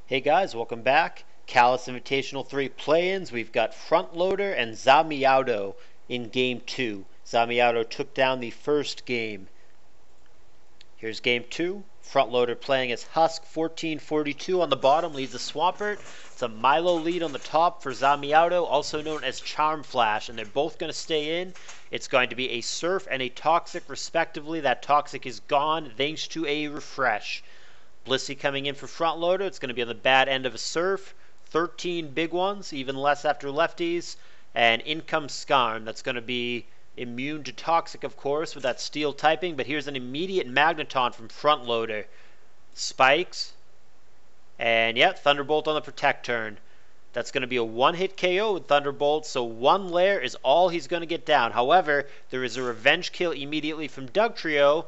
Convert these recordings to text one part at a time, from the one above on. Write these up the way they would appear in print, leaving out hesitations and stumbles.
Hey guys, welcome back. CALLOUS Invitational 3 play-ins. We've got Frontloader and Meowdo in Game 2. Meowdo took down the first game. Here's Game 2. Frontloader playing as Husk. 1442 on the bottom leads the Swampert. It's a Milo lead on the top for Meowdo, also known as Charm Flash, and they're both going to stay in. It's going to be a Surf and a Toxic respectively. That Toxic is gone thanks to a refresh. Blissey coming in for Frontloader. It's going to be on the bad end of a Surf. 13 big ones, even less after lefties. And in comes Skarm. That's going to be immune to Toxic, of course, with that Steel typing. But here's an immediate Magneton from Frontloader. Spikes. And yeah, Thunderbolt on the Protect turn. That's going to be a one-hit KO with Thunderbolt, so one layer is all he's going to get down. However, there is a revenge kill immediately from Dugtrio,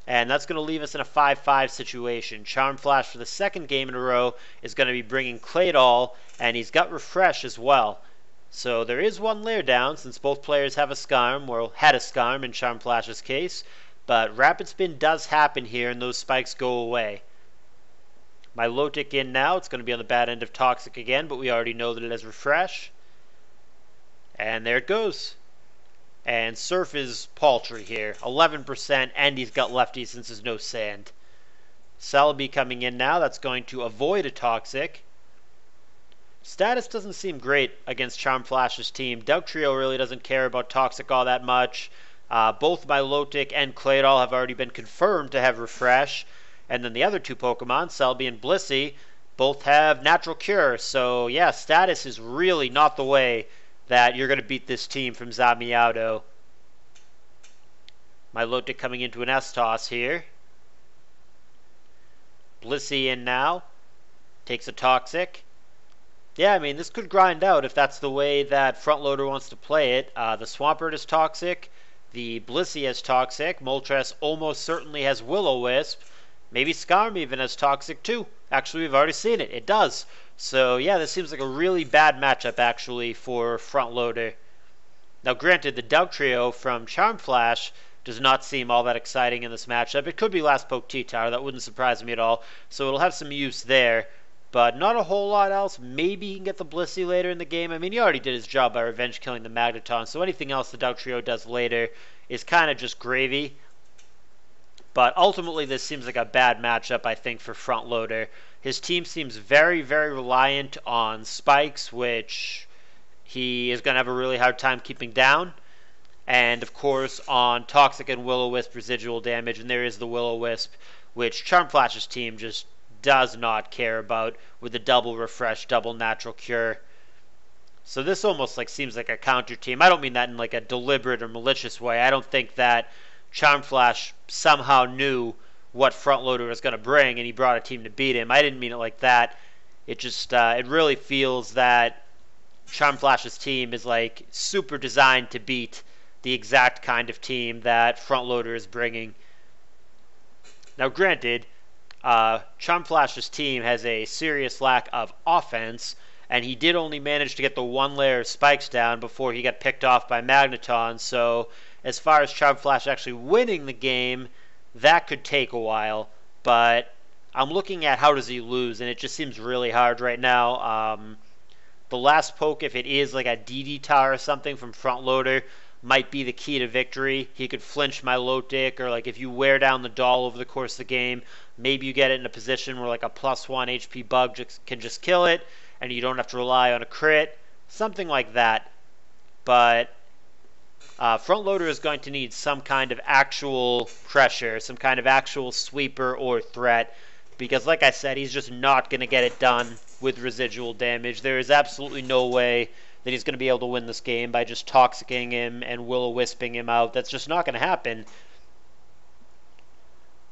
and that's going to leave us in a 5-5 situation. Charm Flash for the second game in a row is going to be bringing Claydol, and he's got Refresh as well. So there is one layer down since both players have a Skarm, or had a Skarm in Charm Flash's case. But Rapid Spin does happen here, and those spikes go away. Milotic in now. It's going to be on the bad end of Toxic again, but we already know that it has Refresh. And there it goes. And Surf is paltry here, 11%, and he's got lefties since there's no sand. Celebi coming in now. That's going to avoid a Toxic. Status doesn't seem great against Charm Flash's team. Dugtrio really doesn't care about Toxic all that much. Both Milotic and Claydol have already been confirmed to have Refresh. And then the other two Pokemon, Celebi and Blissey, both have Natural Cure. So yeah, Status is really not the way that you're going to beat this team from Meowdo. Milotic coming into an S-Toss here. Blissey in now. Takes a Toxic. Yeah, I mean, this could grind out if that's the way that Frontloader wants to play it. The Swampert is Toxic. The Blissey is Toxic. Moltres almost certainly has Will-O-Wisp. Maybe Skarm even has Toxic too. Actually, we've already seen it. It does. So yeah, this seems like a really bad matchup actually for Frontloader. Now granted, the Dugtrio from Charm Flash does not seem all that exciting in this matchup. It could be Last Poke T-Tower. That wouldn't surprise me at all. So it'll have some use there. But not a whole lot else. Maybe he can get the Blissey later in the game. I mean, he already did his job by revenge killing the Magneton. So anything else the Dugtrio does later is kind of just gravy. But ultimately, this seems like a bad matchup, I think, for Frontloader. His team seems very, very reliant on Spikes, which he is going to have a really hard time keeping down. And, of course, on Toxic and Will-O-Wisp residual damage. And there is the Will-O-Wisp, which Charm Flash's team just does not care about with the double Refresh, double Natural Cure. So this almost seems like a counter team. I don't mean that in like a deliberate or malicious way. I don't think that Charm Flash somehow knew what Frontloader was going to bring and he brought a team to beat him. I didn't mean it like that. It just, it really feels that Charm Flash's team is like super designed to beat the exact kind of team that Frontloader is bringing. Now granted, Charm Flash's team has a serious lack of offense, and he did only manage to get the one layer of spikes down before he got picked off by Magneton, so as far as Charm Flash actually winning the game, that could take a while. But I'm looking at how does he lose, and it just seems really hard right now. The last poke, if it is like a DD tower or something from Frontloader, might be the key to victory. He could flinch Milotic, or like if you wear down the doll over the course of the game, maybe you get it in a position where like a +1 HP bug can just kill it, and you don't have to rely on a crit. Something like that. But Frontloader is going to need some kind of actual pressure, some kind of actual sweeper or threat, because like I said, he's just not going to get it done with residual damage. There is absolutely no way that he's going to be able to win this game by just Toxicing him and Will-O-Wisping him out. That's just not going to happen.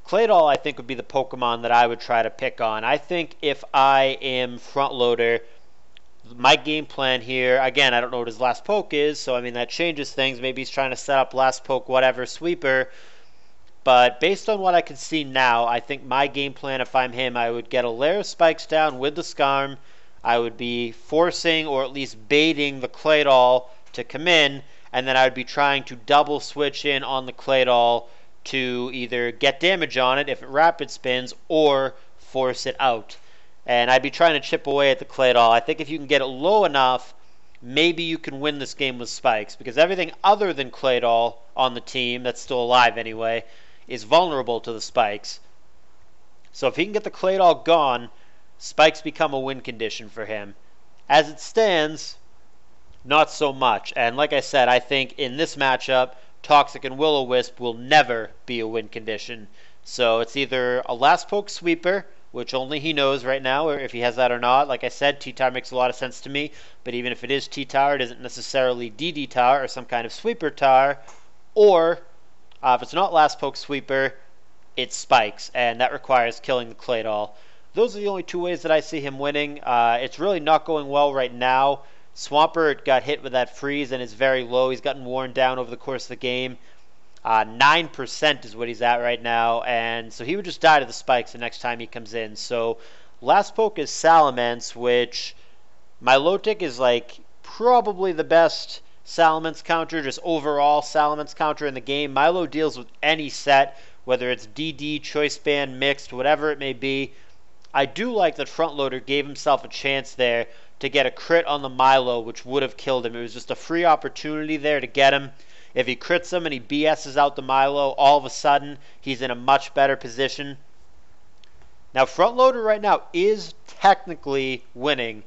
Claydol, I think, would be the Pokemon that I would try to pick on. I think if I am Frontloader, my game plan here, again, I don't know what his last poke is, so I mean that changes things. Maybe he's trying to set up last poke, whatever, sweeper. But based on what I can see now, I think my game plan, if I'm him, I would get a layer of spikes down with the Skarm. I would be forcing or at least baiting the Claydol to come in, and then I would be trying to double switch in on the Claydol to either get damage on it if it rapid spins or force it out. and I'd be trying to chip away at the Claydol. I think if you can get it low enough, maybe you can win this game with spikes, because everything other than Claydol on the team, that's still alive anyway, is vulnerable to the spikes. So if he can get the Claydol gone, spikes become a win condition for him. As it stands, not so much. And like I said, I think in this matchup, Toxic and Will-O-Wisp will never be a win condition. So it's either a last poke sweeper, which only he knows right now, or if he has that or not. Like I said, T-Tower makes a lot of sense to me, but even if it is T-Tower, it isn't necessarily DD Tower or some kind of sweeper tower. Or, if it's not last poke sweeper, it's spikes, and that requires killing the Claydol. Those are the only two ways that I see him winning. It's really not going well right now. Swampert got hit with that freeze and is very low. He's gotten worn down over the course of the game. 9% is what he's at right now, and so he would just die to the spikes the next time he comes in. So last poke is Salamence, which Milotic is like probably the best Salamence counter, just overall Salamence counter in the game. Milo deals with any set, whether it's DD, Choice Band, Mixed, whatever it may be. I do like that Frontloader gave himself a chance there to get a crit on the Milo, which would have killed him. It was just a free opportunity there to get him. If he crits him and he BS's out the Milo, all of a sudden he's in a much better position. Now Frontloader right now is technically winning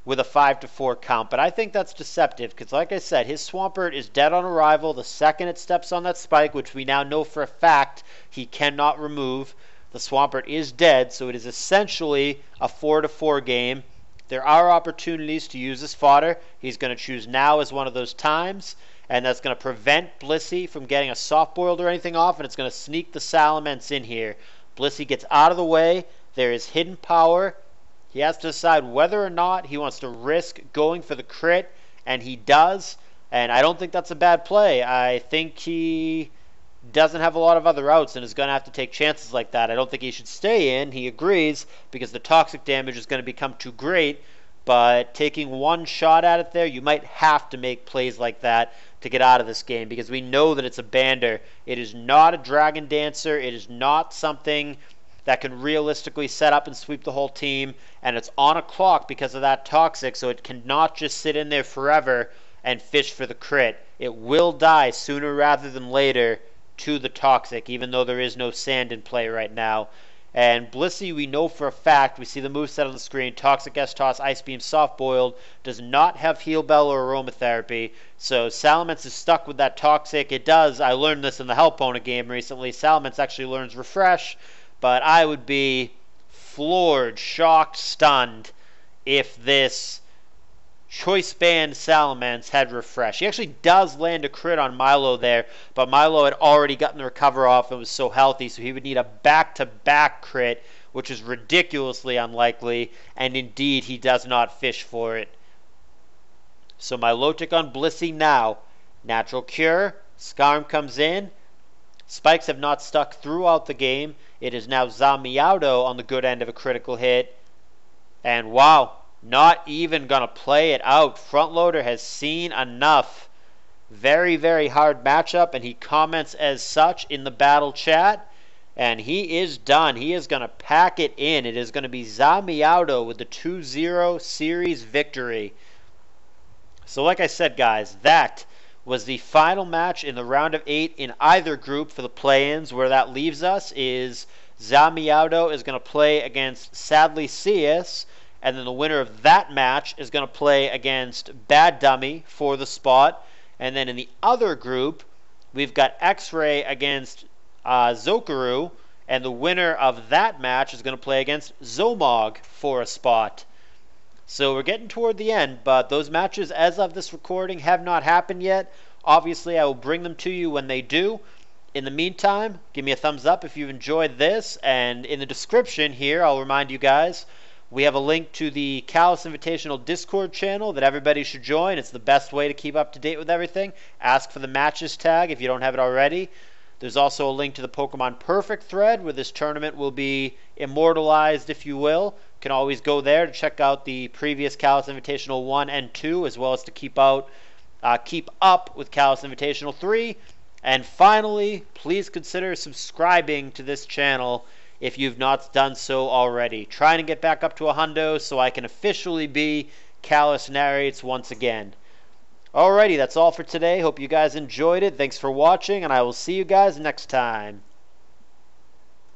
with a 5-4 count, but I think that's deceptive because, like I said, his Swampert is dead on arrival the second it steps on that spike, which we now know for a fact he cannot remove. The Swampert is dead, so it is essentially a 4-4 game. There are opportunities to use this fodder. He's going to choose now as one of those times, and that's going to prevent Blissey from getting a soft-boiled or anything off, and it's going to sneak the Salamence in here. Blissey gets out of the way. There is hidden power. He has to decide whether or not he wants to risk going for the crit, and he does, and I don't think that's a bad play. I think he doesn't have a lot of other outs and is going to have to take chances like that. I don't think he should stay in. He agrees because the toxic damage is going to become too great, but taking one shot at it there, you might have to make plays like that to get out of this game because we know that it's a bander. It is not a Dragon Dancer. It is not something that can realistically set up and sweep the whole team, and it's on a clock because of that toxic, so it cannot just sit in there forever and fish for the crit. It will die sooner rather than later to the toxic, even though there is no sand in play right now. And Blissey, we know for a fact, we see the moveset on the screen, Toxic S-Toss, Ice Beam, Soft Boiled, does not have Heal Bell or Aromatherapy, so Salamence is stuck with that Toxic. It does, I learned this in the Hellpona game recently, Salamence actually learns Refresh, but I would be floored, shocked, stunned if this Choice Band Salamence had Refresh. He actually does land a crit on Milo there, but Milo had already gotten the recover off and was so healthy, so he would need a back-to-back crit, which is ridiculously unlikely, and indeed he does not fish for it. So Milotic on Blissey now. Natural Cure, Skarm comes in. Spikes have not stuck throughout the game. It is now Meowdo on the good end of a critical hit. And wow, not even going to play it out. Frontloader has seen enough. Very, very hard matchup, and he comments as such in the battle chat. And he is done. He is going to pack it in. It is going to be Meowdo with the 2-0 series victory. So like I said, guys, that was the final match in the round of 8 in either group for the play-ins. Where that leaves us is Meowdo is going to play against Sadly Cius, and then the winner of that match is going to play against Bad Dummy for the spot. And then in the other group, we've got X-Ray against Zokaru, and the winner of that match is going to play against Zomog for a spot. So we're getting toward the end, but those matches as of this recording have not happened yet. Obviously, I will bring them to you when they do. In the meantime, give me a thumbs up if you've enjoyed this, and in the description here, I'll remind you guys, we have a link to the CALLOUS Invitational Discord channel that everybody should join. It's the best way to keep up to date with everything. Ask for the matches tag if you don't have it already. There's also a link to the Pokemon Perfect thread where this tournament will be immortalized, if you will. You can always go there to check out the previous CALLOUS Invitational 1 and 2, as well as to keep up with CALLOUS Invitational 3. And finally, please consider subscribing to this channel if you've not done so already. Trying to get back up to a hundo so I can officially be Callous Narrates once again. Alrighty, that's all for today. Hope you guys enjoyed it. Thanks for watching, and I will see you guys next time.